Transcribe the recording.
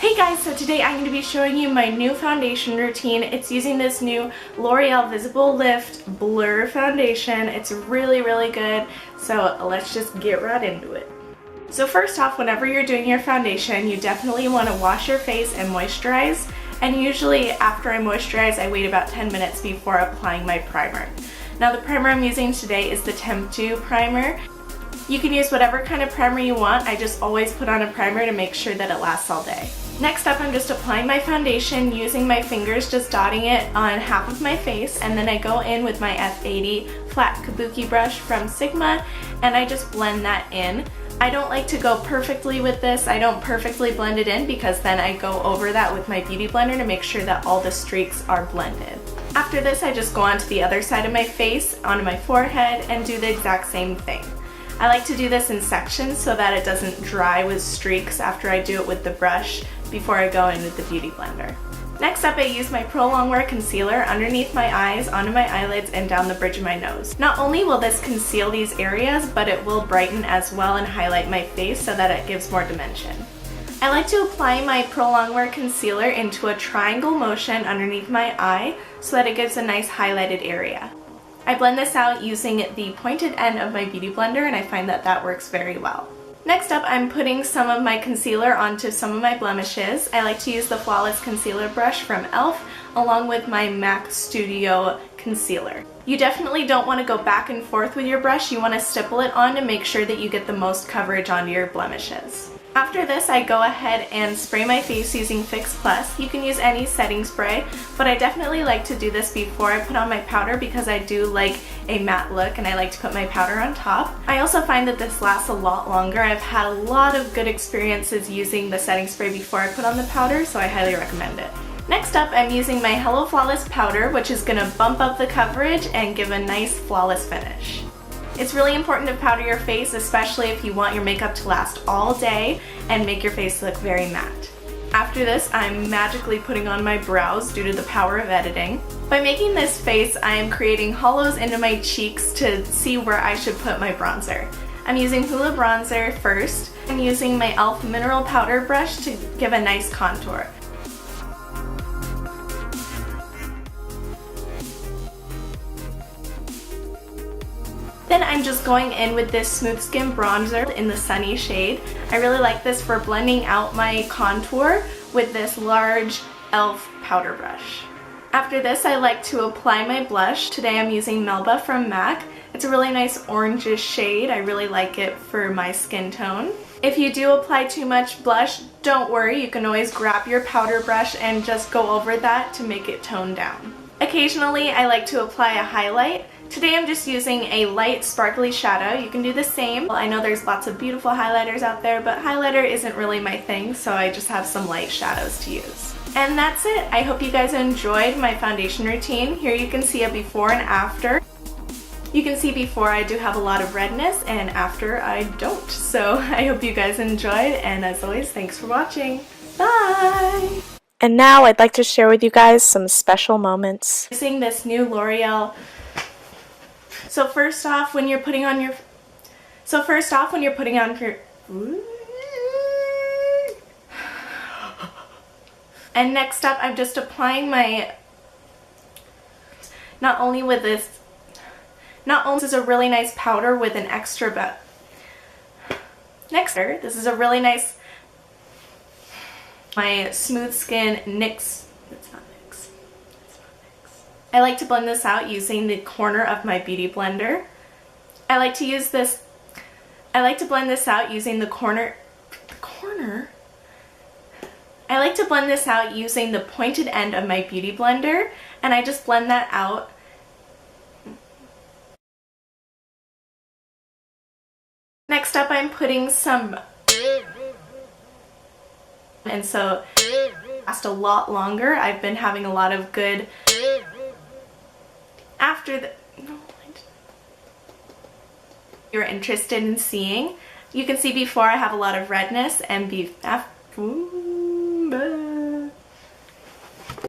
Hey guys, so today I'm going to be showing you my new foundation routine. It's using this new L'Oreal Visible Lift Blur Foundation. It's really good, so let's just get right into it. So first off, whenever you're doing your foundation, you definitely want to wash your face and moisturize. And usually after I moisturize, I wait about 10 minutes before applying my primer. Now the primer I'm using today is the Temptu primer. You can use whatever kind of primer you want. I just always put on a primer to make sure that it lasts all day. Next up, I'm just applying my foundation using my fingers, just dotting it on half of my face, and then I go in with my F80 flat kabuki brush from Sigma and I just blend that in. I don't like to go perfectly with this. I don't perfectly blend it in because then I go over that with my beauty blender to make sure that all the streaks are blended. After this, I just go on to the other side of my face, onto my forehead, and do the exact same thing. I like to do this in sections so that it doesn't dry with streaks after I do it with the brush before I go in with the beauty blender. Next up, I use my Pro Longwear concealer underneath my eyes, onto my eyelids, and down the bridge of my nose. Not only will this conceal these areas, but it will brighten as well and highlight my face so that it gives more dimension. I like to apply my Pro Longwear concealer into a triangle motion underneath my eye so that it gives a nice highlighted area. I blend this out using the pointed end of my beauty blender, and I find that that works very well. Next up, I'm putting some of my concealer onto some of my blemishes. I like to use the Flawless Concealer Brush from e.l.f. along with my MAC Studio Concealer. You definitely don't want to go back and forth with your brush. You want to stipple it on to make sure that you get the most coverage onto your blemishes. After this, I go ahead and spray my face using Fix Plus. You can use any setting spray, but I definitely like to do this before I put on my powder because I do like a matte look and I like to put my powder on top. I also find that this lasts a lot longer. I've had a lot of good experiences using the setting spray before I put on the powder, so I highly recommend it. Next up, I'm using my Hello Flawless powder, which is going to bump up the coverage and give a nice flawless finish. It's really important to powder your face, especially if you want your makeup to last all day and make your face look very matte. After this, I'm magically putting on my brows due to the power of editing. By making this face, I am creating hollows into my cheeks to see where I should put my bronzer. I'm using Hoola bronzer first and using my e.l.f. mineral powder brush to give a nice contour. Then I'm just going in with this Smooth Skin bronzer in the Sunny shade. I really like this for blending out my contour with this large e.l.f. powder brush. After this, I like to apply my blush. Today I'm using Melba from MAC. It's a really nice orangish shade. I really like it for my skin tone. If you do apply too much blush, don't worry. You can always grab your powder brush and just go over that to make it tone down. Occasionally, I like to apply a highlight. Today I'm just using a light sparkly shadow. You can do the same. I know there's lots of beautiful highlighters out there, but highlighter isn't really my thing, so I just have some light shadows to use. And that's it. I hope you guys enjoyed my foundation routine. Here you can see a before and after. You can see before I do have a lot of redness and after I don't. So I hope you guys enjoyed, and as always, thanks for watching. Bye! And now I'd like to share with you guys some special moments. Using this new L'Oreal. So first off, when you're putting on your... And next up, I'm just applying my... This is a really nice powder with an extra this is a really nice... My Smooth Skin NYX... I like to blend this out using the corner of my beauty blender. I like to blend this out using the pointed end of my beauty blender, and I just blend that out. Next up, I'm putting some, and so it lasts a lot longer. I've been having a lot of good you're interested in seeing. You can see before I have a lot of redness and after